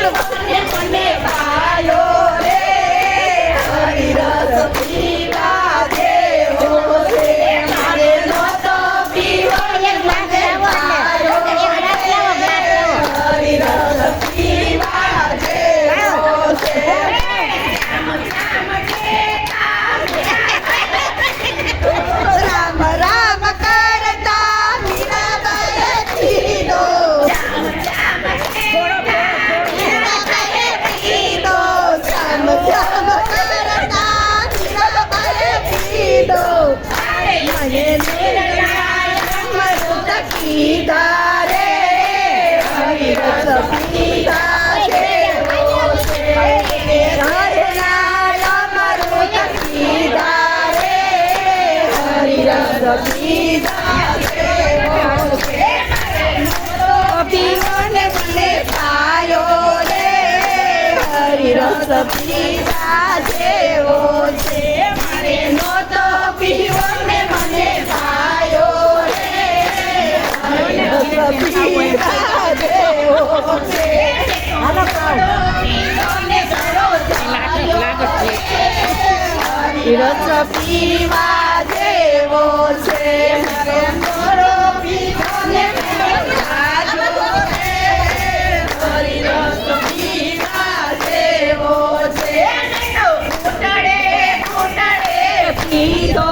મને ભાયો રે હરિરસ પીવા જેવો છે મારે નહોતો પીવો મને ભાયો રે હરિરસ પીવા જેવો છે રામ રામ કરતા મીરાબાઈએ કીધો રામ રામ મીરાબાઈએ કીધો રામ રામ કરતા મીરાબાઈએ કીધો મને અમૃત કીધા રે હરિરસ પીધા જેવો છે હરનાય અમૃત કીધા રે હરિરસ પીધા જેવો છે પીવોને મને ભાયો રે હરિરસ પીધા જેવો છે મારે નહોતો પીવોને મને ભાયો રે હરિરસ પીધા જેવો છે પીવોને કરો હરિરસ પીવા જેવો છે મારે મોરો પીવોને ભાયો રે હરિરસ પીવા જેવો છે ઘૂંટડે ઘૂંટડે પીધો